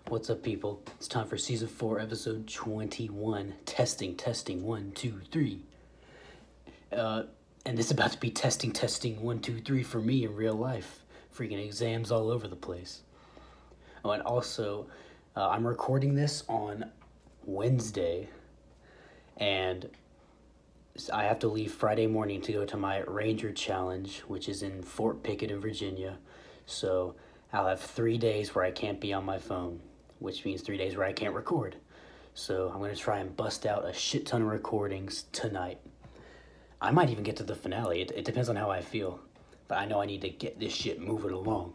What's up, people? It's time for Season 4, Episode 21. Testing, 1, 2, 3. And it's about to be testing, 1, 2, 3 for me in real life. Freaking exams all over the place. Oh, and also, I'm recording this on Wednesday. And I have to leave Friday morning to go to my Ranger Challenge, which is in Fort Pickett in Virginia. So I'll have 3 days where I can't be on my phone, which means 3 days where I can't record. So I'm going to try and bust out a shit ton of recordings tonight. I might even get to the finale. It depends on how I feel. But I know I need to get this shit moving along,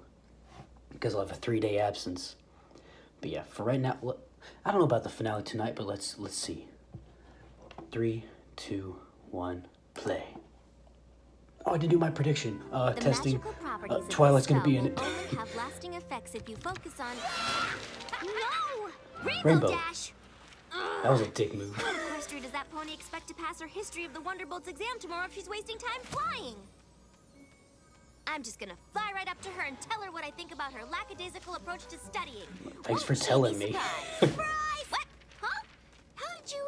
because I'll have a 3-day absence. But yeah, for right now, I don't know about the finale tonight, but let's see. 3, 2, 1, play. Oh, I didn't do my prediction. Testing. Twilight's gonna be in it. Only have lasting effects if you focus on. No! Rainbow. Dash! That was a dick move. What equestria does that pony expect to pass her History of the Wonderbolts exam tomorrow if she's wasting time flying? I'm just gonna fly right up to her and tell her what I think about her lackadaisical approach to studying. Thanks for telling me. Surprise! What? Huh? How did you?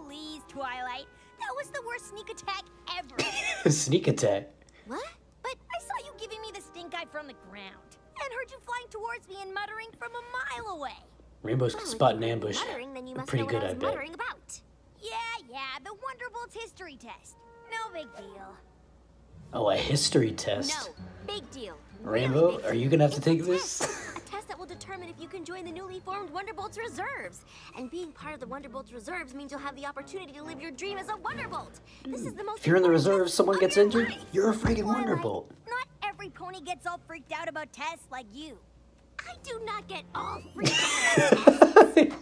Please, Twilight. That was the worst sneak attack ever. Sneak attack? What? But I saw you giving me the stink eye from the ground, and heard you flying towards me and muttering from a mile away. Rainbow's Well, spot if an you were ambush. muttering, then you must Pretty know good, what I I was bet. muttering about. Yeah, the Wonderbolt's history test. No big deal. Oh, a history test. No, big deal. Rainbow, Really big are you deal. gonna have to It's a take this? test. A test that will determine if you can join the newly formed Wonderbolt's reserves. And being part of the Wonderbolt's reserves means you'll have the opportunity to live your dream as a Wonderbolt. This is the most If you're in the important reserves, test someone of gets your injured, life. you're a freaking Twilight, Wonderbolt. Not every pony gets all freaked out about tests like you. I do not get all freaked out about tests.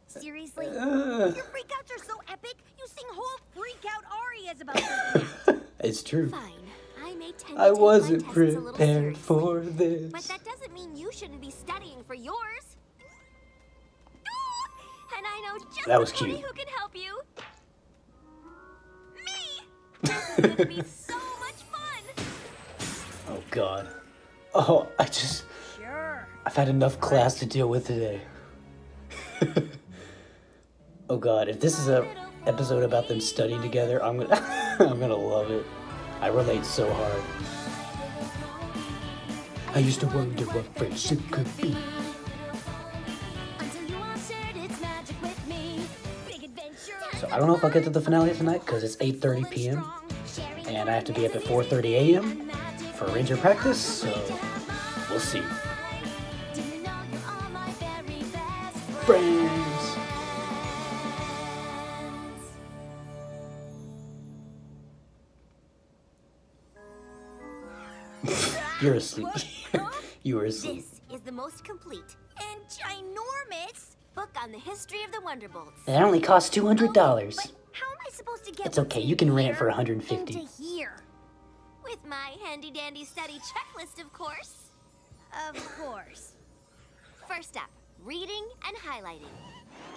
Seriously? Your freakouts are so epic, you sing whole freak-out arias about freaking out. It's true. Fine. I may tend to I take wasn't my tests a little prepared seriously, for this. but that doesn't mean you shouldn't be studying for yours. And I know just That was the pony cute. who can help you. Me! This is gonna be so much fun! Oh god. Oh, Sure. I've had enough class to deal with today. Oh god, if this is a episode about them studying together, I'm gonna I'm gonna love it. I relate so hard. I used to wonder what friendship could be. Until you answered, it's magic with me. Big adventure. So I don't know if I'll get to the finale tonight because it's 8:30 p.m. and I have to be up at 4:30 a.m. for Ranger practice, so we'll see. Friends. You're asleep. You were asleep. This is the most complete and ginormous book on the history of the Wonderbolts. It only costs $200. But how am I supposed to get It's okay, what's you can in rent it for here 150. into here? With my handy-dandy study checklist, of course. Of course. First up, reading and highlighting.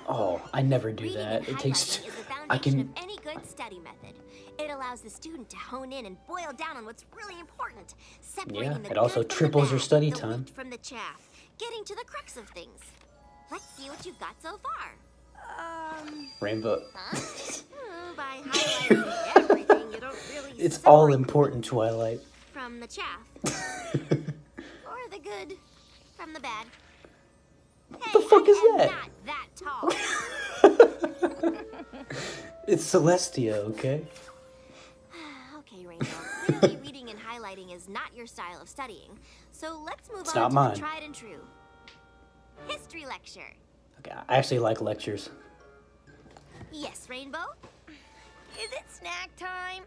Oh, I never do Reading that. and It takes. highlighting is the I foundation can. of any good study method. It allows the student to hone in and boil down on what's really important, separating Yeah, the it also good from triples the your bad, study the time. wheat from the chaff, getting to the crux of things. Let's see what you've got so far. Rainbow. Huh? By highlighting everything, you don't really It's separate all important, Twilight. from the chaff, or the good from the bad. Hey, the fuck is I am that? not that tall. It's Celestia, okay? Okay, Rainbow. Clearly, reading and highlighting is not your style of studying. So let's move It's on not to mine. the tried and true history lecture. Okay, I actually like lectures. Yes, Rainbow. Is it snack time?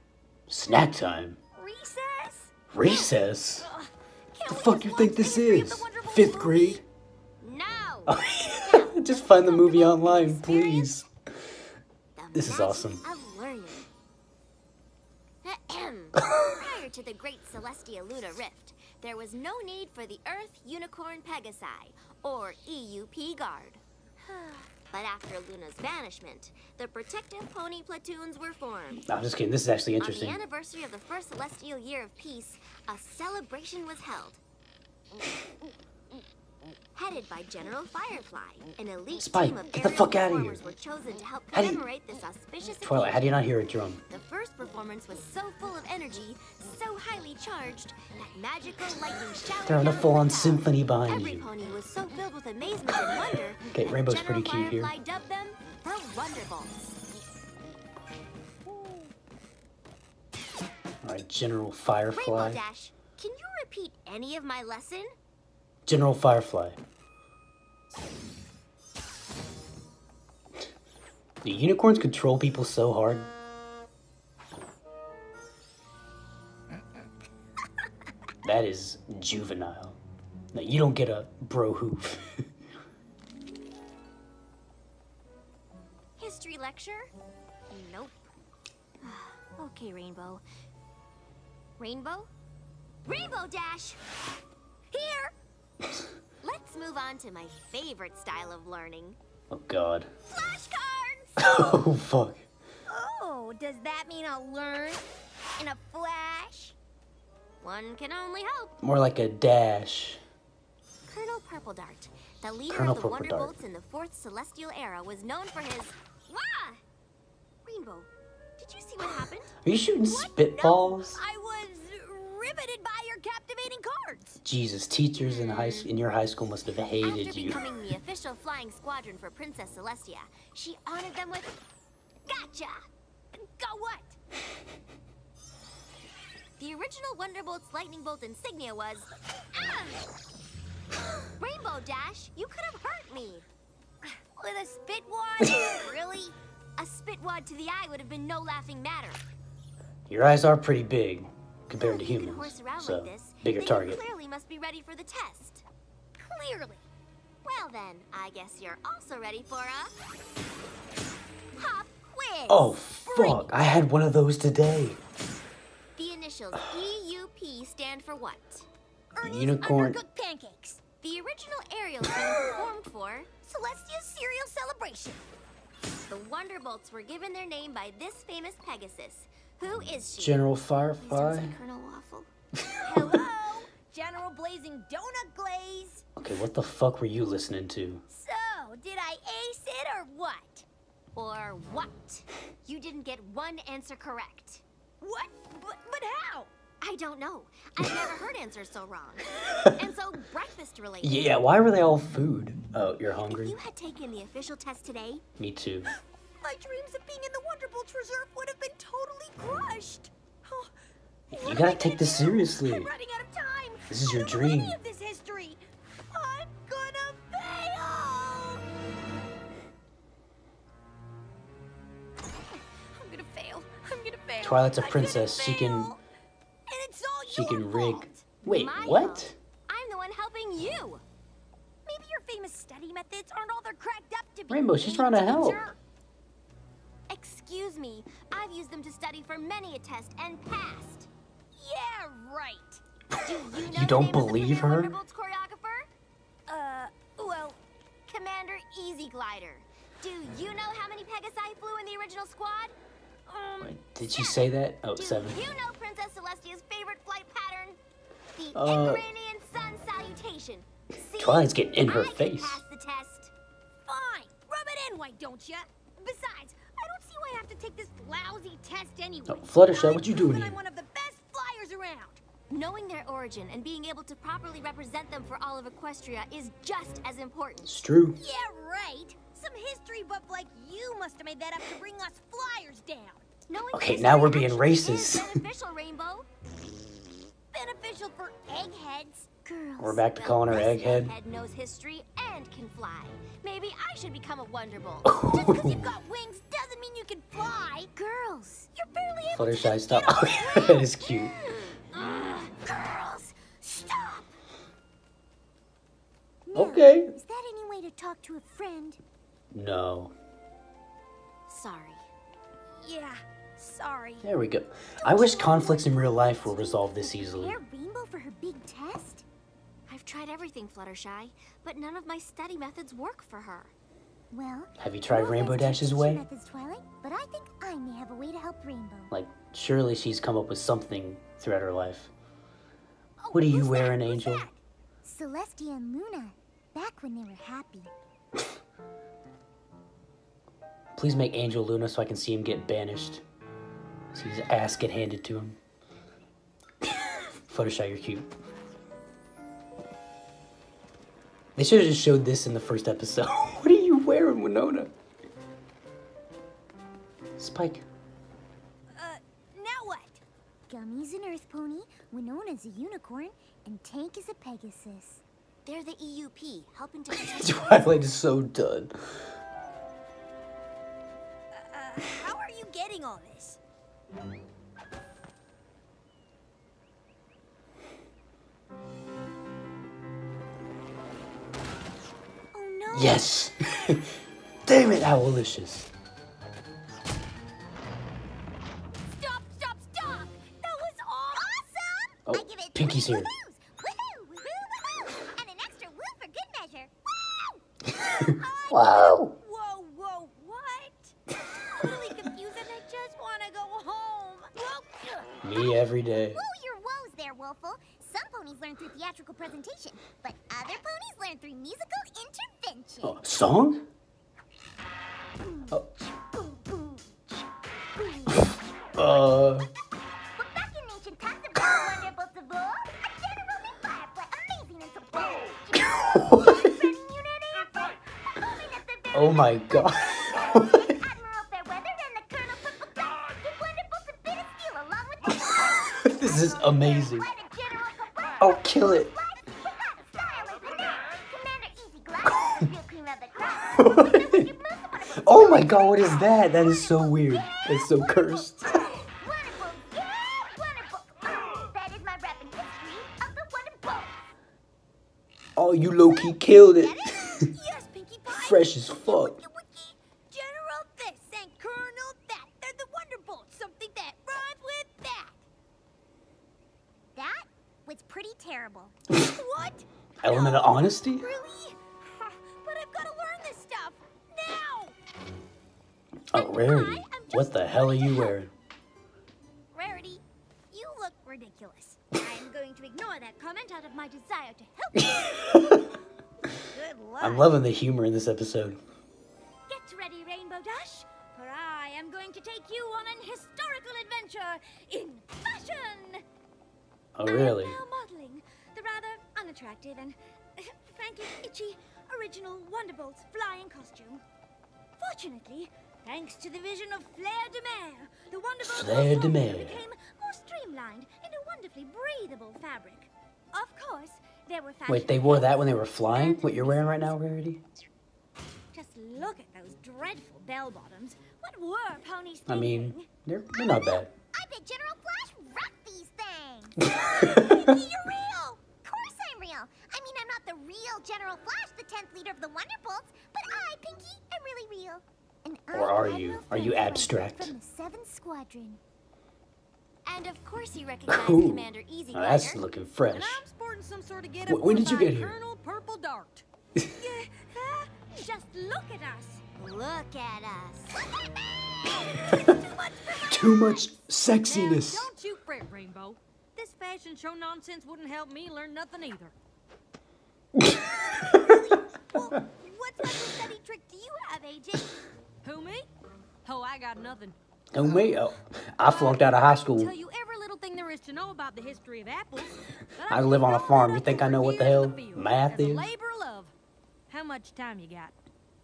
Snack time? Recess? Recess? Can't The we fuck just you watch think the this history of is? the Wonderbolts 5th movie? grade? No. Just find the movie Comfortable online, please. experience? The This is magic awesome. Of learning. Prior to the Great Celestia Luna Rift, there was no need for the Earth Unicorn Pegasi, or EUP Guard. But after Luna's banishment, the protective pony platoons were formed. No, I'm just kidding. This is actually interesting. On the anniversary of the first celestial year of peace, a celebration was held. Headed by General Firefly, an elite Spike, team of get the aerial fuck outta performers here. were chosen to help How do you- commemorate this auspicious Twilight, how do you occasion. not hear a drum? The first performance was so full of energy, so highly charged, that magical lightning showered Throwing a down full-on from the clouds. symphony behind Every you. pony was so filled with amazement and wonder. Okay, that Rainbow's General pretty cute here. Firefly dubbed them the Wonderbolts. Alright, General Firefly. Rainbow Dash, can you repeat any of my lesson? General Firefly. The unicorns control people so hard. That is juvenile. No, you don't get a bro hoof. History lecture? Nope. Okay, Rainbow. Rainbow? Rainbow Dash! Here! Let's move on to my favorite style of learning. Oh god. Flashcards! Oh fuck. Oh, does that mean I'll learn in a flash? One can only hope. More like a dash. Colonel Purpledart, the leader Colonel of the Purpledart. Wonderbolts in the 4th Celestial Era, was known for his... Wah! Rainbow, did you see what happened? Are you shooting spitballs? No, I was riveted by your captivating cards. Jesus, teachers in in your high school must have hated After you. becoming the official flying squadron for Princess Celestia, she honored them with... Gotcha! Go what? The original Wonderbolt's lightning bolt insignia was... Rainbow Dash, you could have hurt me. With a spit wad? Really? A spit wad to the eye would have been no laughing matter. Your eyes are pretty big compared to If you can humans, horse around so like this, bigger then target. You clearly must be ready for the test. Clearly. Well then, I guess you're also ready for a... Pop quiz! Oh fuck, I had one of those today. The initials EUP stand for what? Unicorn. Undercooked pancakes. The original aerial team formed for Celestia's cereal celebration. The Wonderbolts were given their name by this famous Pegasus. Who is she? General Please Firefly. don't say Colonel Waffle. Hello, General Blazing Donut Glaze. Okay, what the fuck were you listening to? So, did I ace it or what? Or what? You didn't get one answer correct. What? But how? I don't know. I've never heard answers so wrong. And so, breakfast related. Yeah, why were they all food? Oh, you're If hungry? you had taken the official test today, Me too. my dreams of being in the Wonderbolts Reserve would have been totally crushed. Oh, You gotta take this seriously. I'm running out of time. This is I your don't know dream. any of this history. I'm gonna fail. I'm gonna fail. I'm gonna fail. Twilight's a I'm princess. gonna She can- fail. And it's all She your can rig. fault. Wait, My what? fault. I'm the one helping you. Maybe your famous study methods aren't all they're cracked up to be. Rainbow, she's trying to help. teacher. Excuse me, I've used them to study for many a test and passed. Yeah, right. Do you know You don't the name believe of the her? premier Wonderbolts choreographer? Well, Commander Easy Glider. Do you know how many Pegasi flew in the original squad? Wait, did she say that? Oh, Do 7. you know Princess Celestia's favorite flight pattern? The Uh, Iranian sun salutation. See? Twilight's getting in her I can face. pass the test. Fine. Rub it in, why don't you? Besides, I don't see why I have to take this lousy test anyway. Oh, Fluttershy, what I've you doing proven here? I'm one of the best flyers around. Knowing their origin and being able to properly represent them for all of Equestria is just as important. It's true. Yeah, right. Some history buff like you must have made that up to bring us flyers down. Knowing Okay, history now we're being actually is racist. beneficial, Rainbow. Beneficial for eggheads. Girls. We're back to calling her this egghead. Egghead knows history and can fly. Maybe I should become a Wonderbolt. Just because you've got wings doesn't mean you can fly. Girls, you're barely able to Fluttershy, just stop. get off Oh, the that ground. is cute. Girls, stop. Okay. Is that any way to talk to a friend? No. Sorry. Yeah, sorry. There we go. I wish conflicts in real life were resolved this easily. Prepare Rainbow for her big test? I've tried everything, Fluttershy, but none of my study methods work for her. Well, Have you tried no Rainbow offense to Dash's teaching way? methods, Twilight, but I think I may have a way to help Rainbow. Like, surely she's come up with something throughout her life. Oh, What are you who's wearing, that? Who's Angel? that? Celestia and Luna. Back when they were happy. Please make Angel Luna so I can see him get banished. See his ass get handed to him. Fluttershy, you're cute. They should have just showed this in the first episode. What are you wearing, Winona? Spike. Now what? Gummy's an earth pony, Winona's a unicorn, and Tank is a Pegasus. They're the EUP, helping to protect... Twilight is so done. How are you getting all this? Oh no! Yes! Damn it, Owlicious. Stop! Stop! Stop! That was awesome! Oh, I give it Pinky's 20 here. woohoos. Woohoo! Woohoo! Woohoo! And an extra woo for good measure. Woo! Wow! Whoa! Whoa! What? Totally confused and I just want to go home. Whoa. Me every day. Woo your woes there, Wolfle. Some ponies learn through theatrical presentation, but other ponies learn through musical intervention. Oh, song? Oh. Well, back in ancient times, the wonderbolts of war, a general named Firefly, amazing and so bold. Oh my god. Admiral Fairweather and the Colonel Purple Cloud, with wonderbolts and bit of steel along with the This is amazing. Quite a general command. Oh, kill it. Without a style and finesse, Commander Easy Glide, the real cream of the crop. Oh my god, what is that? That is so weird. It's so cursed. Wonderful, yeah, wonderful. That is my rapping history of the wonderbolts. Oh, you low-key killed it. Yes, Pinkie Pie. Fresh as fuck. Wiki, wiki. General this and Colonel that. They're the Wonderbolts. Something that rhymes with that. That was pretty terrible. What? Element of honesty? Really? But I've got to learn this stuff now. Oh, Rarity. What the hell are you wearing? Rarity, you look ridiculous. I'm going to ignore that comment out of my desire to help you. Good luck. I'm loving the humor in this episode. Get ready, Rainbow Dash, for I am going to take you on an historical adventure in fashion. Oh, really? I am now modeling the rather unattractive and, frankly, itchy original Wonderbolt's flying costume. Fortunately, thanks to the vision of Flair de Mer, the Wonderbolt Flair de Mer. became more streamlined in a wonderfully breathable fabric. Of course, there were fashion. Wait, they wore that when they were flying? What you're wearing right now, Rarity? Just look at those dreadful bell bottoms. What were ponies I thinking? mean, they're not bad. I bet General Flash rocked these things. You're real! Of course I'm real. I mean, I'm not the real General Flash, the 10th leader of the Wonderbolts, but I, Pinky, am really real. And Or are I'm you? Admiral Are you Fairweather abstract? From the 7th Squadron. And of course you recognize Ooh, Commander Easy now that's Glider. looking fresh. And I'm sporting some sort of get-up When did you get here? Colonel Purple Dart. Just look at us. Look at us. Too much Now, sexiness. don't you fret, Rainbow. This fashion show nonsense wouldn't help me learn nothing either. Well, what special study trick do you have, AJ? Who, me? Oh, I got nothing. Oh, me? Oh, I flunked out of high school. Tell you every little thing there is to know about the history of apples. but I live on a don't farm. know You think I enough know for what the you hell in field math as a is? labor of love. How much time you got?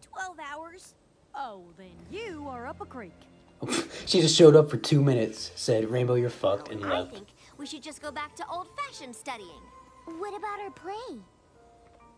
12 hours. Oh, then you are up a creek. She just showed up for 2 minutes, said, Rainbow, you're fucked, and I left. think we should just go back to old-fashioned studying. What about our play?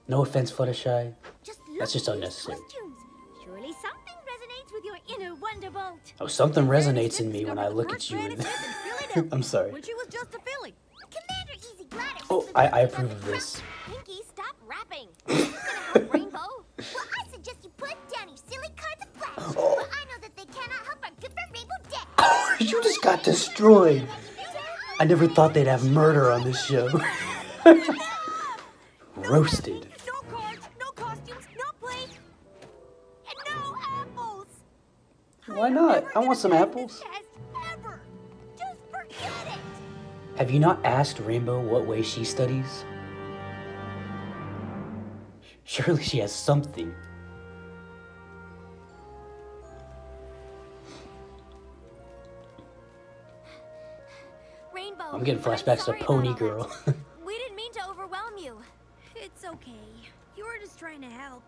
No offense, Fluttershy. Just look That's just at these unnecessary. costumes. Surely something resonates with your inner Wonderbolt. Oh, something Granny resonates Smith in me when I discovered the look first at you. Granny And... Smith in Philadelphia I'm sorry. when she was just a filly. Commander Easy Glider. Oh, was the I leader approve the of this. Pinky, stop rapping. This is gonna help Rainbow. Well, I suggest you put down your silly cards of flash. Oh. But I know that they cannot help our good friend Rainbow Dash. You just got destroyed. I never thought they'd have murder on this show. Roasted. No cards, no costumes, no play, and no apples. Why not? I want some apples. Test ever. Just forget it. Have you not asked Rainbow what way she studies? Surely she has something. Rainbow, I'm getting flashbacks to sorry about Pony all Girl. that. We didn't mean to overwhelm you. It's okay. You were just trying to help.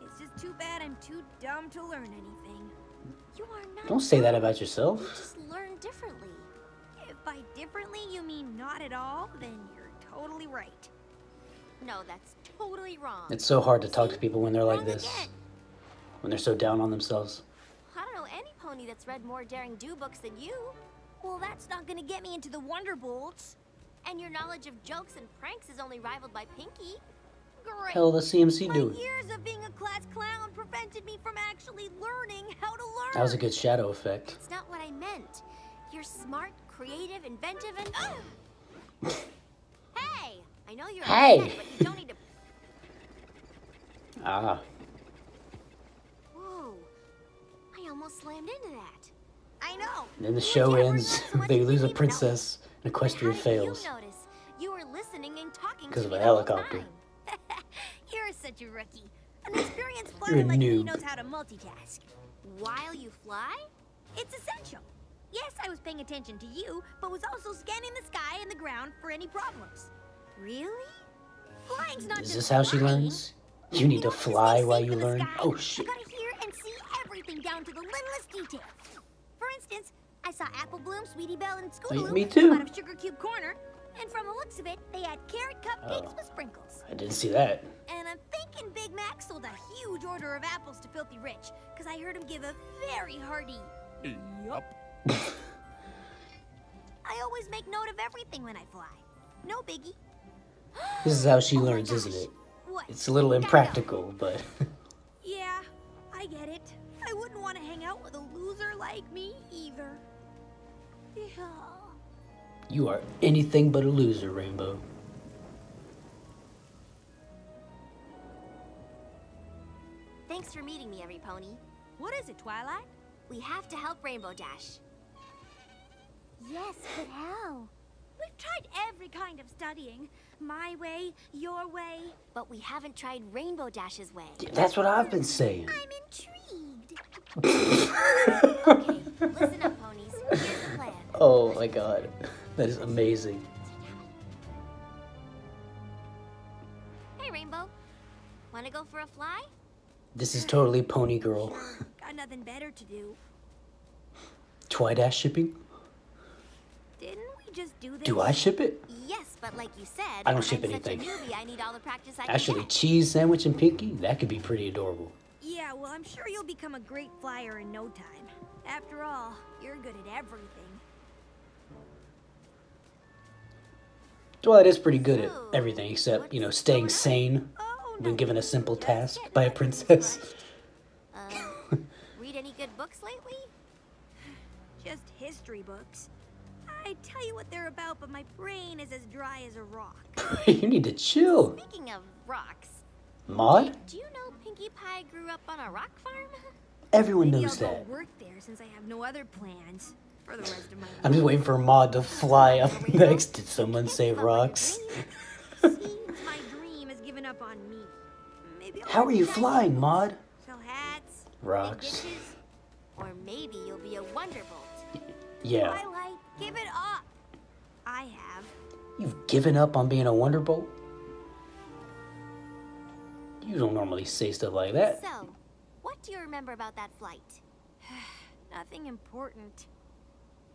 It's just too bad I'm too dumb to learn anything. You are not. Don't say that dumb. about yourself. You just learn differently. If by differently you mean not at all, then you're totally right. No, that's totally wrong. It's so hard to talk to people when they're like Wrong this. again. When they're so down on themselves. I don't know any pony that's read more Daring Do books than you. Well, that's not gonna get me into the Wonderbolts. And your knowledge of jokes and pranks is only rivaled by Pinky. Great. Hell, the CMC My doing? years of being a class clown prevented me from actually learning how to learn. That was a good shadow effect. It's not what I meant. You're smart, creative, inventive, and... Hey! I know you're Hey! upset, but you don't need to... Ah. Whoa. I almost slammed into that. I know. And then the You show can't ends. relax so much They you lose a didn't even know. princess. And Equestria fails. How did you notice? You were listening and talking Because to of me a the whole helicopter. time. You're such a rookie. An experienced You're a flyer like me noob. knows how to multitask. While you fly? It's essential. Yes, I was paying attention to you, but was also scanning the sky and the ground for any problems. Really? Flying's not Is just this how she flying. learns? You need to know, as they fly say while in you the learn? sky, Oh shit. I gotta hear and see everything down to the littlest detail. For instance, I saw Apple Bloom, Sweetie Belle, and Scootaloo me too. come out of Sugar Cube Corner, and from the looks of it, they had carrot cupcakes Oh. with sprinkles. I didn't see that. And I'm thinking Big Mac sold a huge order of apples to Filthy Rich, because I heard him give a very hearty yup. I always make note of everything when I fly. No biggie. This is how she Oh my learns, isn't gosh. it? What? It's a little Gotta go. impractical, but Yeah, I get it. I wouldn't want to hang out with a loser like me either. Yeah. you are anything but a loser, Rainbow. Thanks for meeting me, every pony. What is it, Twilight? We have to help Rainbow Dash. Yes, but how? We've tried every kind of studying. My way, your way. But we haven't tried Rainbow Dash's way. Yeah, that's what I've been saying. I'm intrigued. Okay, listen up, ponies. Here's the plan. Oh my god. That is amazing. Hey, Rainbow. Wanna go for a fly? This is totally Pony Girl. Got nothing better to do. Twidash shipping? Didn't we just do this? Do I ship it? Yes, but like you said, I don't ship I'm anything. Such a newbie, I need all the practice I can Actually, get. cheese sandwich and Pinky? That could be pretty adorable. Yeah, well, I'm sure you'll become a great flyer in no time. After all, you're good at everything. Twilight is pretty good at Ooh, everything except, you know, what's staying going on? sane Oh, when no. given a simple Just task getting by a my teeth princess. brushed. Read any good books lately? Just history books. I tell you what they're about, but my brain is as dry as a rock. You need to chill. Speaking of rocks, Maud? do you know Pinkie Pie grew up on a rock farm? Everyone Maybe knows I'll that. go work there since I have no other plans for the rest of my I'm just waiting for Maud to fly up next. Did someone Can't say give up on your rocks? dream. Seems my dream has given up on me. Maybe I'll How are you try flying, to Maud? sell hats, Rocks. dig ditches. Or maybe you'll be a Wonderbolt. Yeah. Twilight, give it up. I have. You've given up on being a Wonderbolt? You don't normally say stuff like that. So, what do you remember about that flight? Nothing important.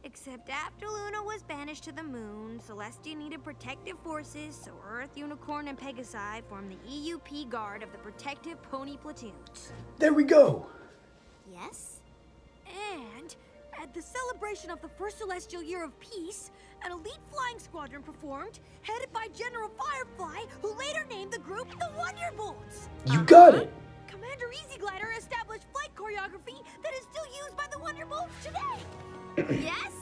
Except after Luna was banished to the moon, Celestia needed protective forces, so Earth, Unicorn, and Pegasi formed the EUP Guard of the Protective Pony Platoons. There we go. Yes? And at the celebration of the first Celestial Year of Peace, an elite flying squadron performed, headed by General Firefly, who later named the group the Wonderbolts. You got it. Commander Easy Glider established flight choreography that is still used by the Wonderbolts today. Yes?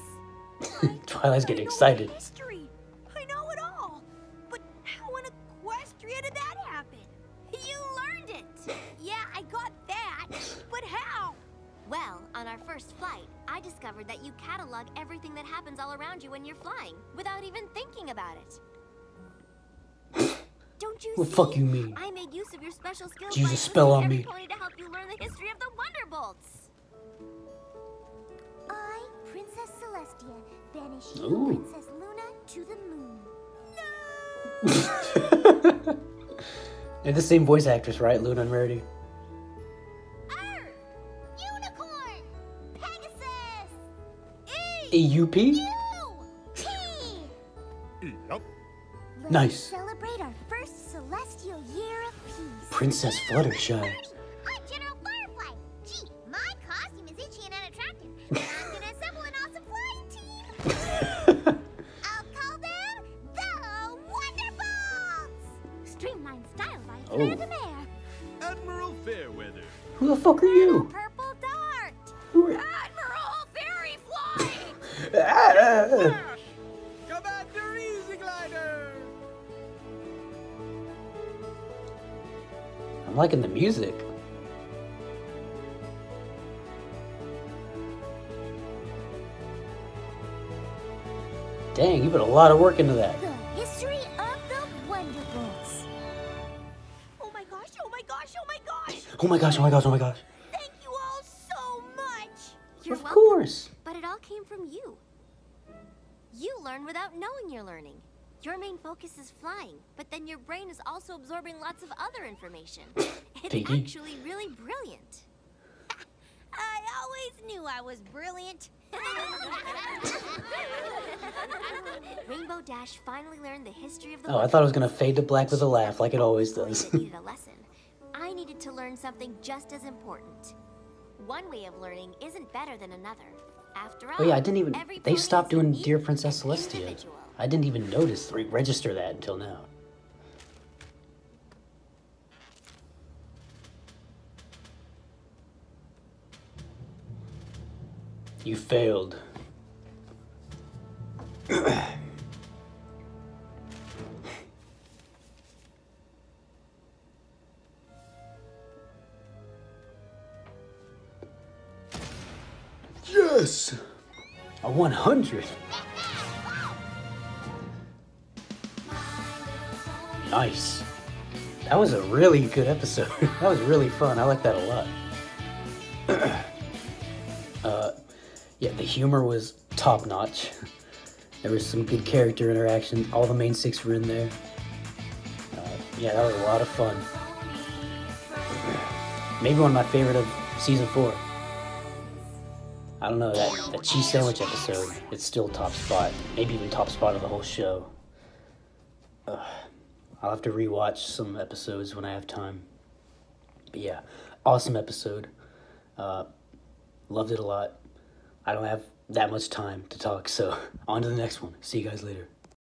Twilight's getting excited. History. I know it all. But how in Equestria did that happen? You learned it! Yeah, I got that. But how? Well, on our first flight, I discovered that you catalog everything that happens all around you when you're flying, without even thinking about it. Don't Don't you What see? the fuck you mean? I made use of your special skills Use by a spell on enlisting me. every pony to help you learn the history of the Wonderbolts. I, Princess Celestia, banish you, Ooh. Princess Luna, to the moon. They're the same voice actress, right? Luna and Rarity. Earth! Unicorn! Pegasus! AUP? You! T! Yup. Let's Nice. celebrate our first celestial year of peace. Princess Fluttershy. I'm General Firefly. Gee, my costume is itchy and unattractive, but I'm gonna assemble an awesome flying team. I'll call them the Wonderbolts. Streamlined style by Oh. Claire the Mayor. Admiral Fairweather. Who the fuck are you? Purple Dart. Who are Admiral Fairy Fly! Ah! Commander Easy Glider. I'm liking the music. Dang, you put a lot of work into that. The history of the Wonderbolts. Oh my gosh, oh my gosh, oh my gosh! Oh my gosh, oh my gosh, oh my gosh. Thank you all so much! You're Of welcome. course. But it all came from you. You learn without knowing you're learning. Your main focus is flying, but then your brain is also absorbing lots of other information. It's Piggy. actually really brilliant. I always knew I was brilliant. Rainbow Dash finally learned the history of the Oh, I thought it was gonna fade to black with a laugh like it always does. That needed a lesson. I needed to learn something just as important. One way of learning isn't better than another. After all, Oh yeah, I didn't even. every They pony stopped is doing unique Dear Princess and Celestia. individual. I didn't even notice, register that until now. You failed. Yes! A 100! Nice. That was a really good episode. That was really fun. I like that a lot. Yeah, the humor was top notch. There was some good character interaction. All the main six were in there. Yeah, that was a lot of fun. Maybe one of my favorite of season 4. I don't know, that cheese sandwich episode, it's still top spot. Maybe even top spot of the whole show. I'll have to rewatch some episodes when I have time. But yeah, awesome episode. Loved it a lot. I don't have that much time to talk, so on to the next one. See you guys later.